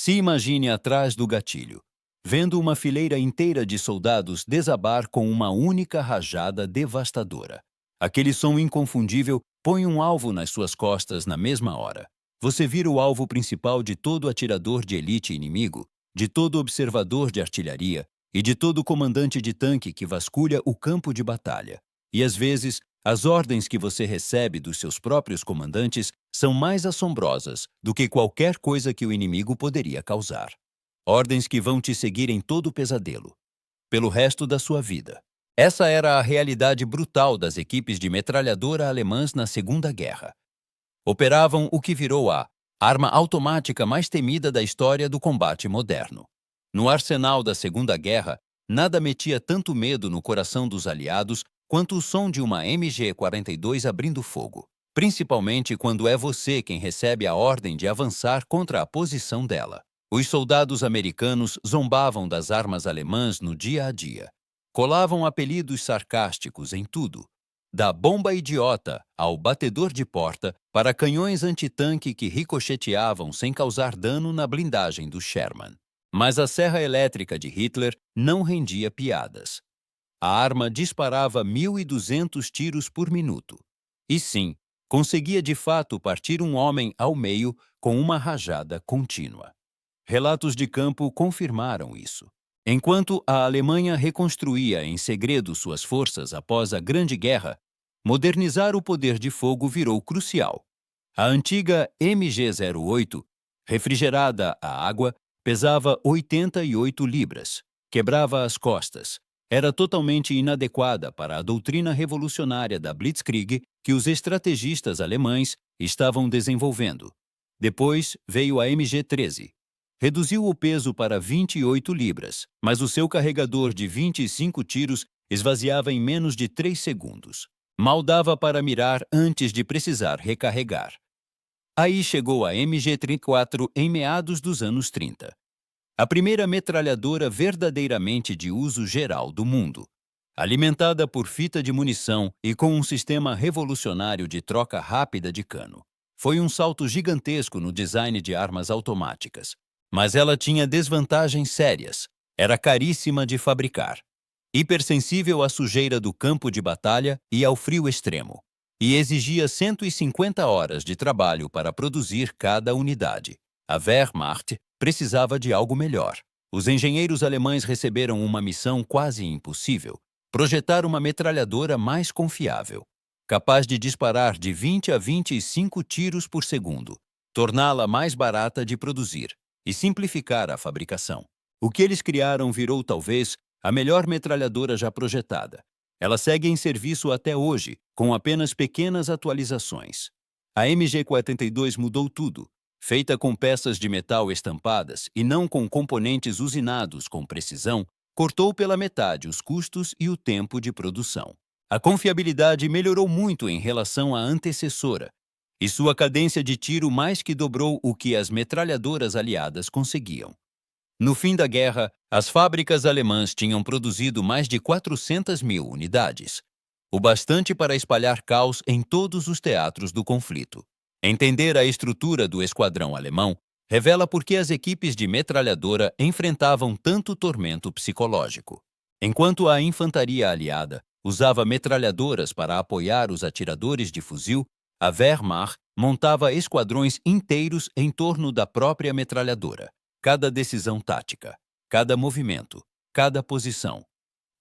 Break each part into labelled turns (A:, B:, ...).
A: Se imagine atrás do gatilho, vendo uma fileira inteira de soldados desabar com uma única rajada devastadora. Aquele som inconfundível põe um alvo nas suas costas na mesma hora. Você vira o alvo principal de todo atirador de elite inimigo, de todo observador de artilharia e de todo comandante de tanque que vasculha o campo de batalha. E às vezes, as ordens que você recebe dos seus próprios comandantes são mais assombrosas do que qualquer coisa que o inimigo poderia causar. Ordens que vão te seguir em todo o pesadelo, pelo resto da sua vida. Essa era a realidade brutal das equipes de metralhadora alemãs na Segunda Guerra. Operavam o que virou a arma automática mais temida da história do combate moderno. No arsenal da Segunda Guerra, nada metia tanto medo no coração dos aliados quanto o som de uma MG-42 abrindo fogo, principalmente quando é você quem recebe a ordem de avançar contra a posição dela. Os soldados americanos zombavam das armas alemãs no dia a dia. Colavam apelidos sarcásticos em tudo, da bomba idiota ao batedor de porta para canhões antitanque que ricocheteavam sem causar dano na blindagem do Sherman. Mas a serra elétrica de Hitler não rendia piadas. A arma disparava 1.200 tiros por minuto. E sim, conseguia de fato partir um homem ao meio com uma rajada contínua. Relatos de campo confirmaram isso. Enquanto a Alemanha reconstruía em segredo suas forças após a Grande Guerra, modernizar o poder de fogo virou crucial. A antiga MG-08, refrigerada a água, pesava 88 libras, quebrava as costas, era totalmente inadequada para a doutrina revolucionária da Blitzkrieg que os estrategistas alemães estavam desenvolvendo. Depois veio a MG-13. Reduziu o peso para 28 libras, mas o seu carregador de 25 tiros esvaziava em menos de 3 segundos. Mal dava para mirar antes de precisar recarregar. Aí chegou a MG-34 em meados dos anos 30. A primeira metralhadora verdadeiramente de uso geral do mundo. Alimentada por fita de munição e com um sistema revolucionário de troca rápida de cano. Foi um salto gigantesco no design de armas automáticas. Mas ela tinha desvantagens sérias. Era caríssima de fabricar. Hipersensível à sujeira do campo de batalha e ao frio extremo. E exigia 150 horas de trabalho para produzir cada unidade. A Wehrmacht precisava de algo melhor. Os engenheiros alemães receberam uma missão quase impossível: projetar uma metralhadora mais confiável, capaz de disparar de 20 a 25 tiros por segundo, torná-la mais barata de produzir e simplificar a fabricação. O que eles criaram virou talvez a melhor metralhadora já projetada. Ela segue em serviço até hoje, com apenas pequenas atualizações. A MG-42 mudou tudo. Feita com peças de metal estampadas e não com componentes usinados com precisão, cortou pela metade os custos e o tempo de produção. A confiabilidade melhorou muito em relação à antecessora, e sua cadência de tiro mais que dobrou o que as metralhadoras aliadas conseguiam. No fim da guerra, as fábricas alemãs tinham produzido mais de 400.000 unidades, o bastante para espalhar caos em todos os teatros do conflito. Entender a estrutura do esquadrão alemão revela por que as equipes de metralhadora enfrentavam tanto tormento psicológico. Enquanto a infantaria aliada usava metralhadoras para apoiar os atiradores de fuzil, a Wehrmacht montava esquadrões inteiros em torno da própria metralhadora. Cada decisão tática, cada movimento, cada posição.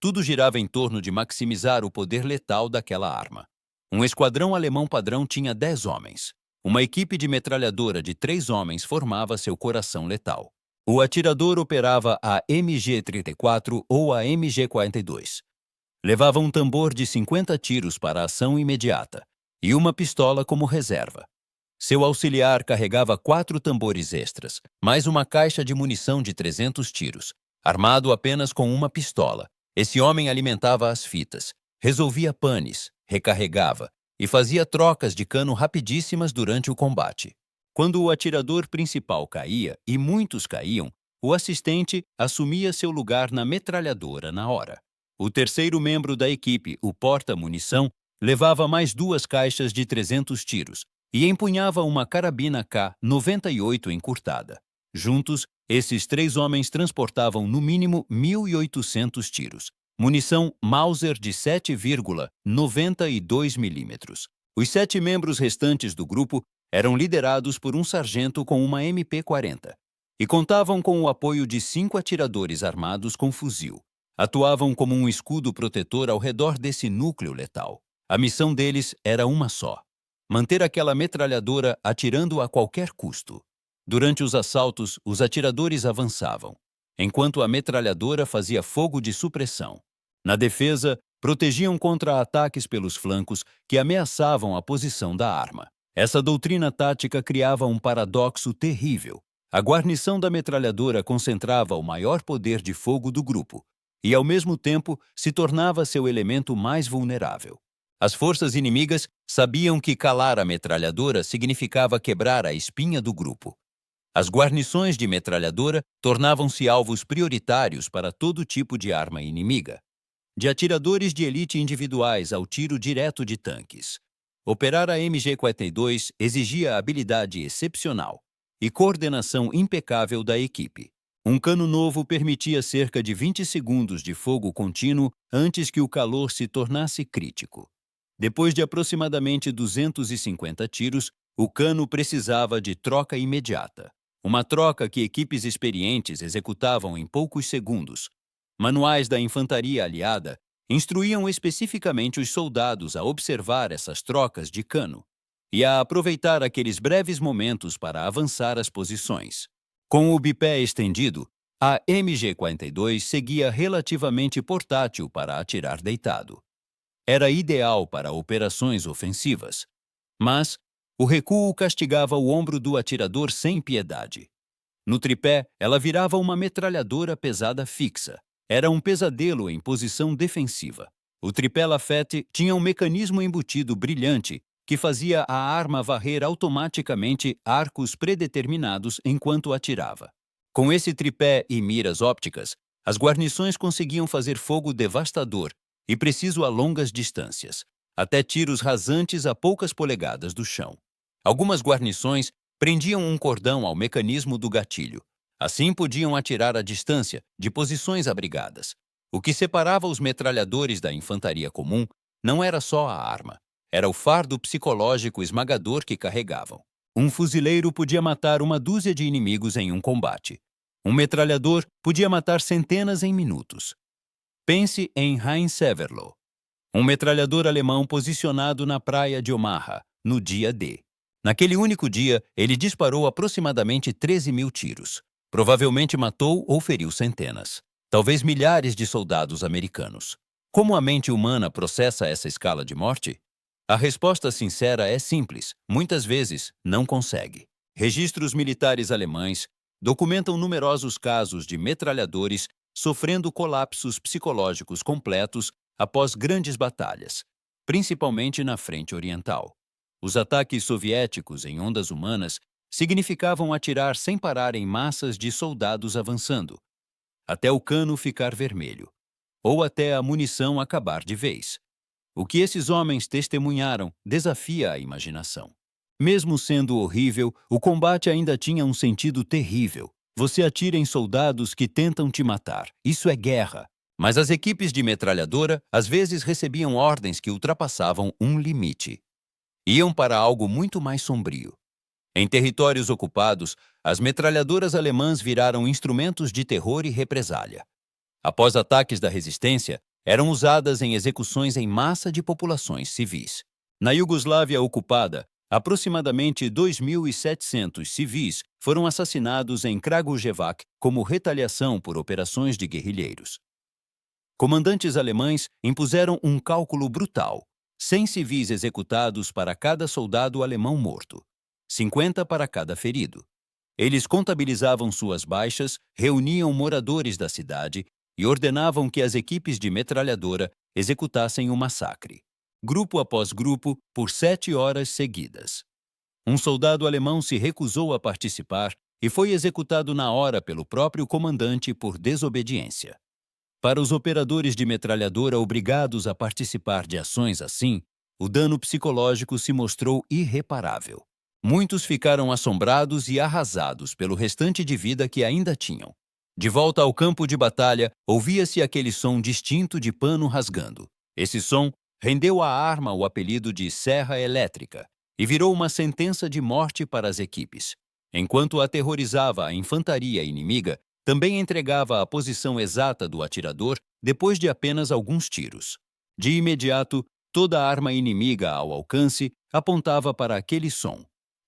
A: Tudo girava em torno de maximizar o poder letal daquela arma. Um esquadrão alemão padrão tinha 10 homens. Uma equipe de metralhadora de 3 homens formava seu coração letal. O atirador operava a MG-34 ou a MG-42. Levava um tambor de 50 tiros para a ação imediata e uma pistola como reserva. Seu auxiliar carregava 4 tambores extras, mais uma caixa de munição de 300 tiros, armado apenas com uma pistola. Esse homem alimentava as fitas, resolvia panes, recarregava e fazia trocas de cano rapidíssimas durante o combate. Quando o atirador principal caía, e muitos caíam, o assistente assumia seu lugar na metralhadora na hora. O terceiro membro da equipe, o porta-munição, levava mais 2 caixas de 300 tiros e empunhava uma carabina K-98 encurtada. Juntos, Esses 3 homens transportavam no mínimo 1.800 tiros, munição Mauser de 7,92 milímetros. Os 7 membros restantes do grupo eram liderados por um sargento com uma MP-40 e contavam com o apoio de 5 atiradores armados com fuzil. Atuavam como um escudo protetor ao redor desse núcleo letal. A missão deles era uma só: manter aquela metralhadora atirando a qualquer custo. Durante os assaltos, os atiradores avançavam, enquanto a metralhadora fazia fogo de supressão. Na defesa, protegiam contra ataques pelos flancos que ameaçavam a posição da arma. Essa doutrina tática criava um paradoxo terrível. A guarnição da metralhadora concentrava o maior poder de fogo do grupo e, ao mesmo tempo, se tornava seu elemento mais vulnerável. As forças inimigas sabiam que calar a metralhadora significava quebrar a espinha do grupo. As guarnições de metralhadora tornavam-se alvos prioritários para todo tipo de arma inimiga, de atiradores de elite individuais ao tiro direto de tanques. Operar a MG-42 exigia habilidade excepcional e coordenação impecável da equipe. Um cano novo permitia cerca de 20 segundos de fogo contínuo antes que o calor se tornasse crítico. Depois de aproximadamente 250 tiros, o cano precisava de troca imediata. Uma troca que equipes experientes executavam em poucos segundos. Manuais da infantaria aliada instruíam especificamente os soldados a observar essas trocas de cano e a aproveitar aqueles breves momentos para avançar as posições. Com o bipé estendido, a MG-42 seguia relativamente portátil para atirar deitado. Era ideal para operações ofensivas, mas o recuo castigava o ombro do atirador sem piedade. No tripé, ela virava uma metralhadora pesada fixa. Era um pesadelo em posição defensiva. O tripé Lafette tinha um mecanismo embutido brilhante que fazia a arma varrer automaticamente arcos predeterminados enquanto atirava. Com esse tripé e miras ópticas, as guarnições conseguiam fazer fogo devastador e preciso a longas distâncias, até tiros rasantes a poucas polegadas do chão. Algumas guarnições prendiam um cordão ao mecanismo do gatilho. Assim podiam atirar à distância, de posições abrigadas. O que separava os metralhadores da infantaria comum não era só a arma, era o fardo psicológico esmagador que carregavam. Um fuzileiro podia matar uma dúzia de inimigos em um combate. Um metralhador podia matar centenas em minutos. Pense em Heinz Severloh, um metralhador alemão posicionado na praia de Omaha, no dia D. Naquele único dia, ele disparou aproximadamente 13.000 tiros. Provavelmente matou ou feriu centenas, talvez milhares de soldados americanos. Como a mente humana processa essa escala de morte? A resposta sincera é simples: muitas vezes não consegue. Registros militares alemães documentam numerosos casos de metralhadores sofrendo colapsos psicológicos completos após grandes batalhas, principalmente na frente oriental. Os ataques soviéticos em ondas humanas significavam atirar sem parar em massas de soldados avançando, até o cano ficar vermelho, ou até a munição acabar de vez. O que esses homens testemunharam desafia a imaginação. Mesmo sendo horrível, o combate ainda tinha um sentido terrível. Você atira em soldados que tentam te matar. Isso é guerra. Mas as equipes de metralhadora às vezes recebiam ordens que ultrapassavam um limite. Iam para algo muito mais sombrio. Em territórios ocupados, as metralhadoras alemãs viraram instrumentos de terror e represália. Após ataques da resistência, eram usadas em execuções em massa de populações civis. Na Iugoslávia ocupada, aproximadamente 2.700 civis foram assassinados em Kragujevac como retaliação por operações de guerrilheiros. Comandantes alemães impuseram um cálculo brutal: 100 civis executados para cada soldado alemão morto, 50 para cada ferido. Eles contabilizavam suas baixas, reuniam moradores da cidade e ordenavam que as equipes de metralhadora executassem o massacre, grupo após grupo, por 7 horas seguidas. Um soldado alemão se recusou a participar e foi executado na hora pelo próprio comandante por desobediência. Para os operadores de metralhadora obrigados a participar de ações assim, o dano psicológico se mostrou irreparável. Muitos ficaram assombrados e arrasados pelo restante de vida que ainda tinham. De volta ao campo de batalha, ouvia-se aquele som distinto de pano rasgando. Esse som rendeu à arma o apelido de serra elétrica e virou uma sentença de morte para as equipes. Enquanto aterrorizava a infantaria inimiga, também entregava a posição exata do atirador depois de apenas alguns tiros. De imediato, toda arma inimiga ao alcance apontava para aquele som.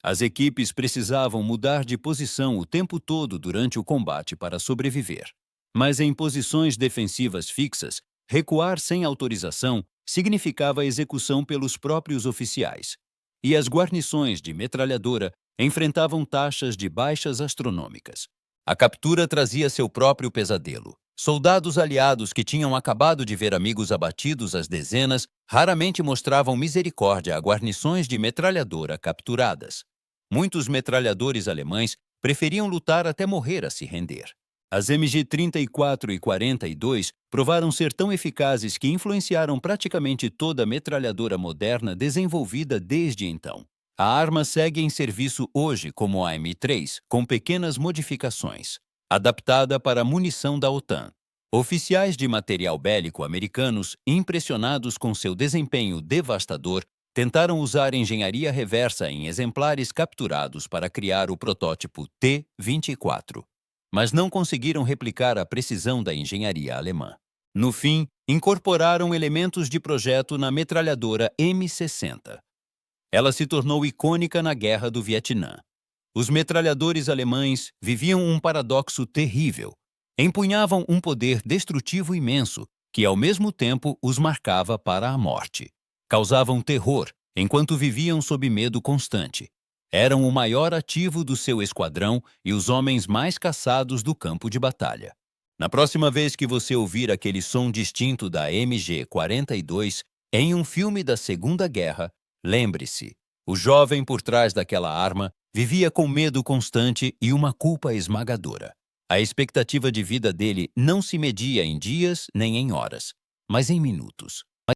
A: As equipes precisavam mudar de posição o tempo todo durante o combate para sobreviver. Mas em posições defensivas fixas, recuar sem autorização significava execução pelos próprios oficiais. E as guarnições de metralhadora enfrentavam taxas de baixas astronômicas. A captura trazia seu próprio pesadelo. Soldados aliados que tinham acabado de ver amigos abatidos às dezenas raramente mostravam misericórdia a guarnições de metralhadora capturadas. Muitos metralhadores alemães preferiam lutar até morrer a se render. As MG-34 e 42 provaram ser tão eficazes que influenciaram praticamente toda a metralhadora moderna desenvolvida desde então. A arma segue em serviço hoje como a M3, com pequenas modificações, adaptada para a munição da OTAN. Oficiais de material bélico americanos, impressionados com seu desempenho devastador, tentaram usar engenharia reversa em exemplares capturados para criar o protótipo T-24, mas não conseguiram replicar a precisão da engenharia alemã. No fim, incorporaram elementos de projeto na metralhadora M60. Ela se tornou icônica na Guerra do Vietnã. Os metralhadores alemães viviam um paradoxo terrível. Empunhavam um poder destrutivo imenso, que ao mesmo tempo os marcava para a morte. Causavam terror, enquanto viviam sob medo constante. Eram o maior ativo do seu esquadrão e os homens mais caçados do campo de batalha. Na próxima vez que você ouvir aquele som distinto da MG-42 em um filme da Segunda Guerra, lembre-se, o jovem por trás daquela arma vivia com medo constante e uma culpa esmagadora. A expectativa de vida dele não se media em dias nem em horas, mas em minutos.